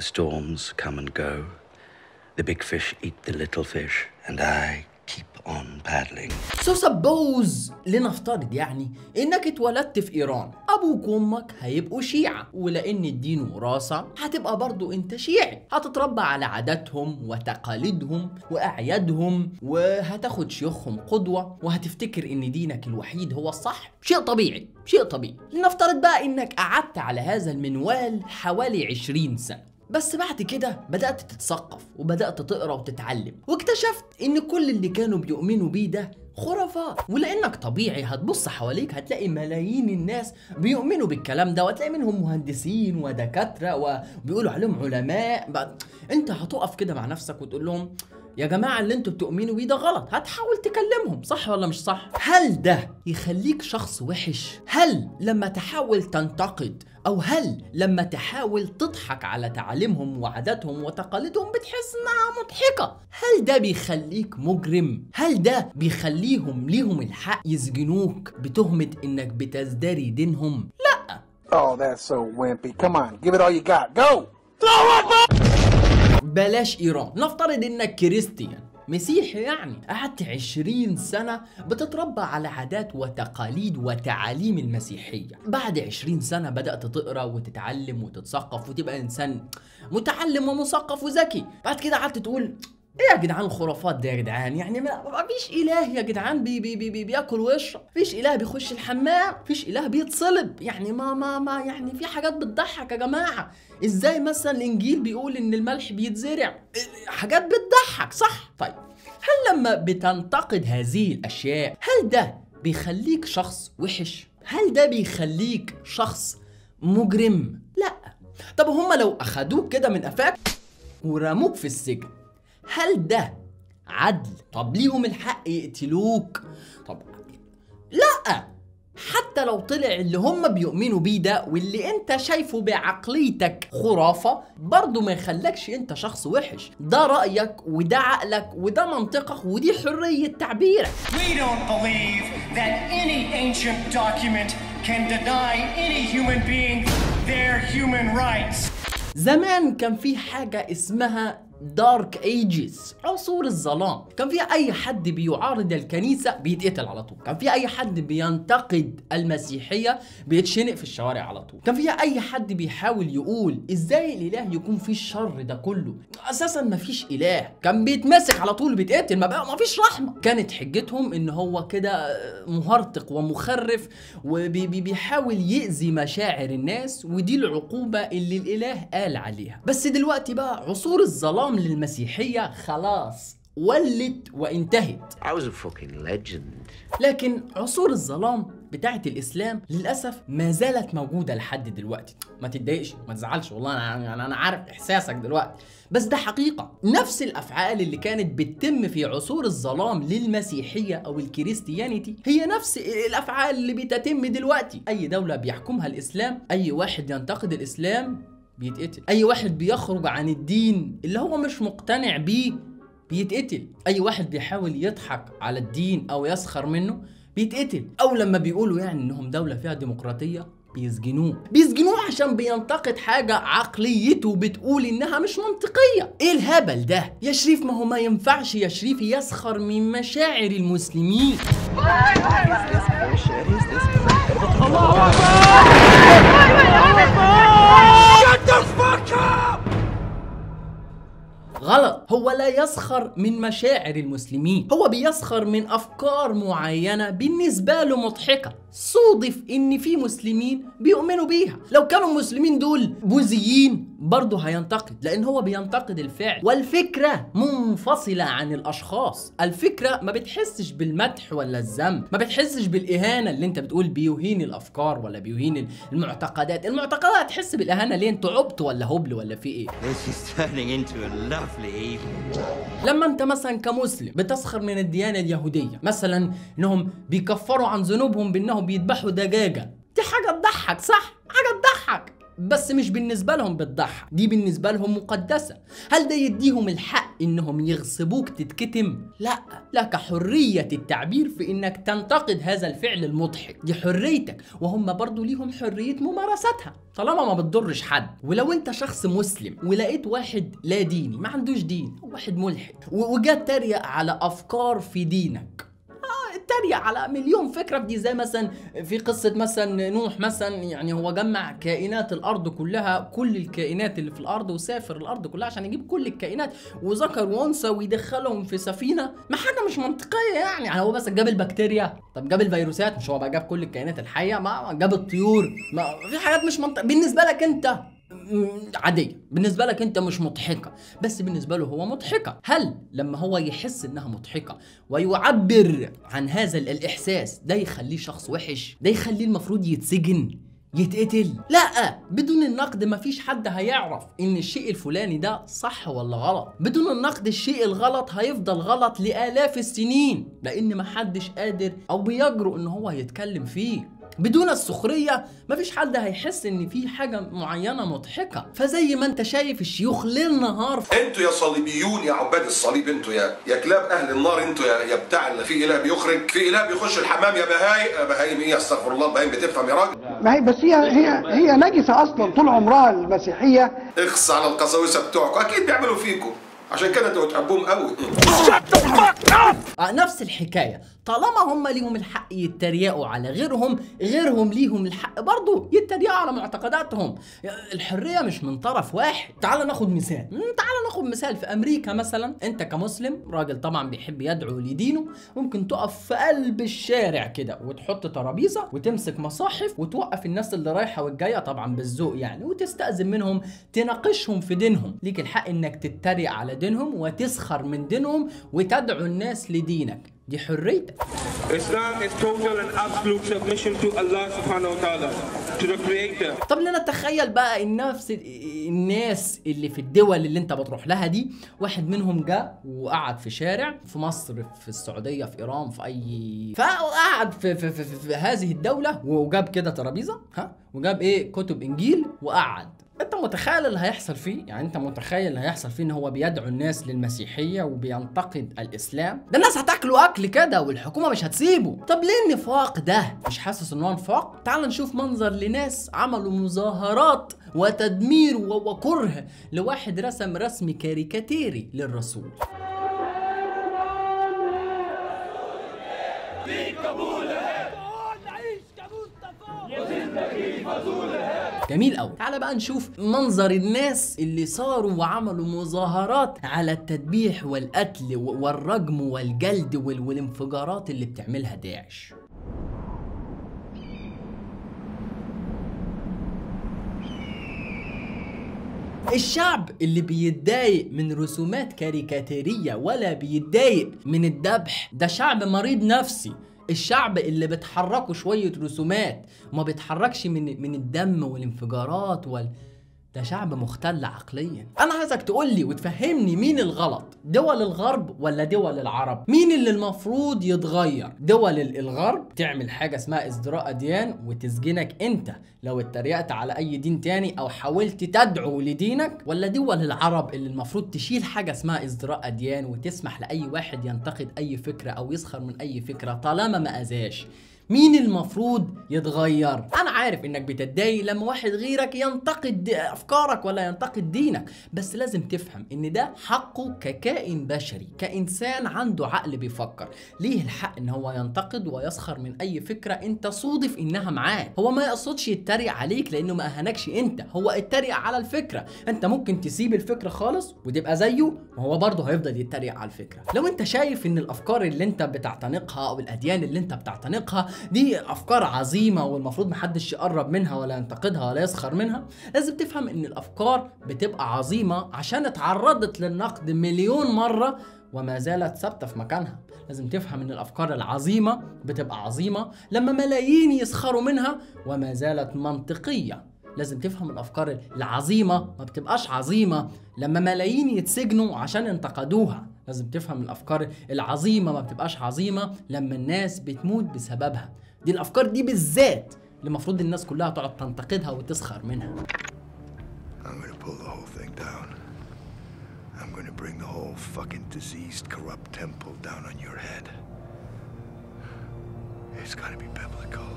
The storms come and go. The big fish eat the little fish, and I keep on paddling. So suppose لنفترض يعني انك اتولدت في ايران، ابوك وامك هيبقوا شيعة، ولان الدين وراثة هتبقى برضو انت شيعي، هتتربى على عاداتهم وتقاليدهم واعيادهم، وهتاخد شيوخهم قدوة، وهتفتكر ان دينك الوحيد هو الصح. شيء طبيعي، شيء طبيعي. لنفترض بقى انك قعدت على هذا المنوال حوالي 20 سنة، بس بعد كده بدأت تتثقف وبدأت تقرأ وتتعلم، واكتشفت ان كل اللي كانوا بيؤمنوا بيه ده خرافات. ولانك طبيعي هتبص حواليك هتلاقي ملايين الناس بيؤمنوا بالكلام ده، وهتلاقي منهم مهندسين ودكاترة وبيقولوا عليهم علماء. انت هتقف كده مع نفسك وتقول لهم يا جماعة اللي انتوا بتؤمنوا بيه ده غلط، هتحاول تكلمهم، صح ولا مش صح؟ هل ده يخليك شخص وحش؟ هل لما تحاول تنتقد، او هل لما تحاول تضحك على تعاليمهم وعاداتهم وتقاليدهم بتحس انها مضحكة، هل ده بيخليك مجرم؟ هل ده بيخليهم ليهم الحق يسجنوك بتهمة انك بتزدري دينهم؟ لا. Oh, that's so wimpy. Come on, give it all you got. Go! بلاش ايران، نفترض انك كريستيان مسيحي، يعني قعدت 20 سنة بتتربى على عادات وتقاليد وتعاليم المسيحية. بعد 20 سنة بدأت تقرأ وتتعلم وتتثقف وتبقى إنسان متعلم ومثقف وذكي. بعد كده قعدت تقول ايه يا جدعان الخرافات ده يا جدعان؟ يعني ما فيش اله يا جدعان بياكل ويشرب، فيش اله بيخش الحمام، فيش اله بيتصلب، يعني ما يعني في حاجات بتضحك يا جماعه. ازاي مثلا الانجيل بيقول ان الملح بيتزرع؟ حاجات بتضحك، صح؟ طيب هل لما بتنتقد هذه الاشياء هل ده بيخليك شخص وحش؟ هل ده بيخليك شخص مجرم؟ لا. طب هما لو اخدوك كده من قفاك ورموك في السجن، هل ده عدل؟ طب ليهم الحق يقتلوك؟ طب لا. حتى لو طلع اللي هم بيؤمنوا بيه ده واللي انت شايفه بعقليتك خرافة، برضه ما يخلكش انت شخص وحش. ده رأيك وده عقلك وده منطقك ودي حرية تعبيرك. We don't believe that any ancient document can deny any human being their human rights. زمان كان في حاجة اسمها دارك ايجز، عصور الظلام. كان في اي حد بيعارض الكنيسة بيتقتل على طول، كان في اي حد بينتقد المسيحية بيتشنق في الشوارع على طول، كان في اي حد بيحاول يقول ازاي الاله يكون فيه الشر ده كله، اساسا ما فيش اله، كان بيتمسك على طول بيتقتل، ما فيش رحمة. كانت حجتهم ان هو كده مهرطق ومخرف وبيحاول يأذي مشاعر الناس، ودي العقوبة اللي الاله قال عليها. بس دلوقتي بقى عصور الظلام للمسيحية خلاص ولت وانتهت. I was a fucking legend. لكن عصور الظلام بتاعت الإسلام للأسف ما زالت موجودة لحد دلوقتي. ما تتضايقش، ما تزعلش، والله أنا عارف إحساسك دلوقتي، بس ده حقيقة. نفس الأفعال اللي كانت بتتم في عصور الظلام للمسيحية أو الكريستيانيتي هي نفس الأفعال اللي بتتم دلوقتي. أي دولة بيحكمها الإسلام، أي واحد ينتقد الإسلام بيتقتل، اي واحد بيخرج عن الدين اللي هو مش مقتنع بيه بيتقتل، اي واحد بيحاول يضحك على الدين او يسخر منه بيتقتل، او لما بيقولوا يعني انهم دولة فيها ديمقراطية بيسجنوه عشان بينتقد حاجة عقليته بتقول انها مش منطقية. ايه الهبل ده يا شريف؟ ما هو ما ينفعش يا شريف يسخر من مشاعر المسلمين. غلط، هو لا يسخر من مشاعر المسلمين، هو بيسخر من أفكار معينة بالنسبة له مضحكة، صودف إن في مسلمين بيؤمنوا بيها. لو كانوا المسلمين دول بوذيين برضه هينتقد، لأن هو بينتقد الفعل، والفكرة منفصلة عن الأشخاص. الفكرة ما بتحسش بالمدح ولا الذم، ما بتحسش بالإهانة اللي أنت بتقول بيهين الأفكار ولا بيهين المعتقدات. المعتقدات تحس بالإهانة ليه؟ أنتوا عبط ولا هبل ولا في إيه؟ لما انت مثلا كمسلم بتسخر من الديانة اليهودية، مثلا انهم بيكفروا عن ذنوبهم بانهم بيذبحوا دجاجة، دي حاجة تضحك، صح؟ حاجة تضحك. بس مش بالنسبة لهم بتضحك، دي بالنسبة لهم مقدسة. هل ده يديهم الحق انهم يغصبوك تتكتم؟ لا، لك حرية التعبير في انك تنتقد هذا الفعل المضحك، دي حريتك، وهم برضو ليهم حرية ممارستها طالما ما بتضرش حد. ولو انت شخص مسلم ولقيت واحد لا ديني ما عندوش دين، واحد ملحد، وجات تريق على افكار في دينك، اتريق على مليون فكره في دي، زي مثلا في قصه مثلا نوح مثلا، يعني هو جمع كائنات الارض كلها، كل الكائنات اللي في الارض، وسافر الارض كلها عشان يجيب كل الكائنات وذكر وانثى ويدخلهم في سفينه. ما حاجه مش منطقيه يعني هو بس جاب البكتيريا، طب جاب الفيروسات، مش هو بقى جاب كل الكائنات الحيه؟ ما جاب الطيور، ما في حاجات مش منطقيه بالنسبه لك انت، عادية بالنسبة لك انت، مش مضحكة، بس بالنسبة له هو مضحكة. هل لما هو يحس انها مضحكة ويعبر عن هذا الاحساس ده يخليه شخص وحش؟ ده يخليه المفروض يتسجن، يتقتل؟ لا، بدون النقد مفيش حد هيعرف ان الشيء الفلاني ده صح ولا غلط. بدون النقد الشيء الغلط هيفضل غلط لآلاف السنين، لان محدش قادر او بيجرؤ ان هو يتكلم فيه. بدون السخرية مفيش حد هيحس ان في حاجة معينة مضحكة. فزي ما انت شايف الشيوخ ليل نهار انتوا يا صليبيون يا عباد الصليب، انتوا يا كلاب اهل النار، انتوا يا بتاع اللي في اله بيخرج، في اله بيخش الحمام يا بهايم ايه؟ استغفر الله، بهايم بتفهم يا راجل؟ ما هي بس هي نجسة اصلا طول عمرها المسيحية. اخص على القساوسة بتوعكم، اكيد بيعملوا فيكم، عشان كده انتوا بتحبوهم قوي. نفس الحكاية، طالما هم ليهم الحق يتريقوا على غيرهم ليهم الحق برضو يتريقوا على معتقداتهم. الحرية مش من طرف واحد. تعال ناخد مثال في أمريكا مثلا، أنت كمسلم راجل طبعا بيحب يدعو لدينه، ممكن تقف في قلب الشارع كده وتحط ترابيزة وتمسك مصاحف وتوقف الناس اللي رايحة والجاية طبعا بالذوق يعني، وتستأذن منهم، تناقشهم في دينهم. ليك الحق إنك تتريق على دينهم وتسخر من دينهم وتدعو الناس لدينك، دي حريتك. Islam is total and absolute submission to Allah subhanahu wa ta'ala, to the creator. طب لنتخيل بقى نفس الناس اللي في الدول اللي انت بتروح لها دي، واحد منهم جاء وقعد في شارع في مصر، في السعودية، في ايران، في اي، فقعد في هذه الدولة وجاب كده ترابيزة وجاب كتب انجيل وقعد. انت متخيل اللي هيحصل فيه؟ يعني انت متخيل اللي هيحصل فيه ان هو بيدعو الناس للمسيحية وبينتقد الاسلام؟ ده الناس هتاكله اكل كده والحكومة مش هتسيبه. طب ليه النفاق ده؟ مش حاسس ان هو نفاق؟ تعال نشوف منظر لناس عملوا مظاهرات وتدمير وكره لواحد رسم رسم كاريكاتيري للرسول. جميل قوي. تعال بقى نشوف منظر الناس اللي صاروا وعملوا مظاهرات على التذبيح والقتل والرجم والجلد والانفجارات اللي بتعملها داعش. الشعب اللي بيتضايق من رسومات كاريكاتيرية ولا بيتضايق من الذبح ده شعب مريض نفسي. الشعب اللي بتحركه شوية رسومات وما بيتحركش من الدم والانفجارات ده شعب مختل عقليا. انا عايزك تقولي وتفهمني مين الغلط، دول الغرب ولا دول العرب؟ مين اللي المفروض يتغير؟ دول الغرب تعمل حاجة اسمها ازدراء اديان وتسجنك انت لو اتريقت على اي دين تاني او حاولت تدعو لدينك، ولا دول العرب اللي المفروض تشيل حاجة اسمها ازدراء اديان وتسمح لاي واحد ينتقد اي فكرة او يسخر من اي فكرة طالما ما اذاش؟ مين المفروض يتغير؟ انا عارف انك بتتضايق لما واحد غيرك ينتقد افكارك ولا ينتقد دينك، بس لازم تفهم ان ده حقه ككائن بشري، كإنسان عنده عقل بيفكر، ليه الحق ان هو ينتقد ويسخر من اي فكرة انت صودف انها معاه. هو ما يقصدش يتريق عليك لانه ما اهانكش انت، هو اتريق على الفكرة. انت ممكن تسيب الفكرة خالص وتبقى زيه وهو برضه هيفضل يتريق على الفكرة. لو انت شايف ان الافكار اللي انت بتعتنقها او الاديان اللي انت بتعتنقها دي افكار عظيمه والمفروض محدش يقرب منها ولا ينتقدها ولا يسخر منها، لازم تفهم ان الافكار بتبقى عظيمه عشان اتعرضت للنقد مليون مره وما زالت ثابته في مكانها. لازم تفهم ان الافكار العظيمه بتبقى عظيمه لما ملايين يسخروا منها وما زالت منطقيه. لازم تفهم الافكار العظيمه ما بتبقاش عظيمه لما ملايين يتسجنوا عشان انتقدوها. لازم تفهم الافكار العظيمه ما بتبقاش عظيمه لما الناس بتموت بسببها. دي الافكار دي بالذات اللي المفروض الناس كلها تقعد تنتقدها وتسخر منها. I'm gonna pull the whole thing down. I'm gonna bring the whole fucking diseased, corrupt temple down on your head. It's gonna be biblical.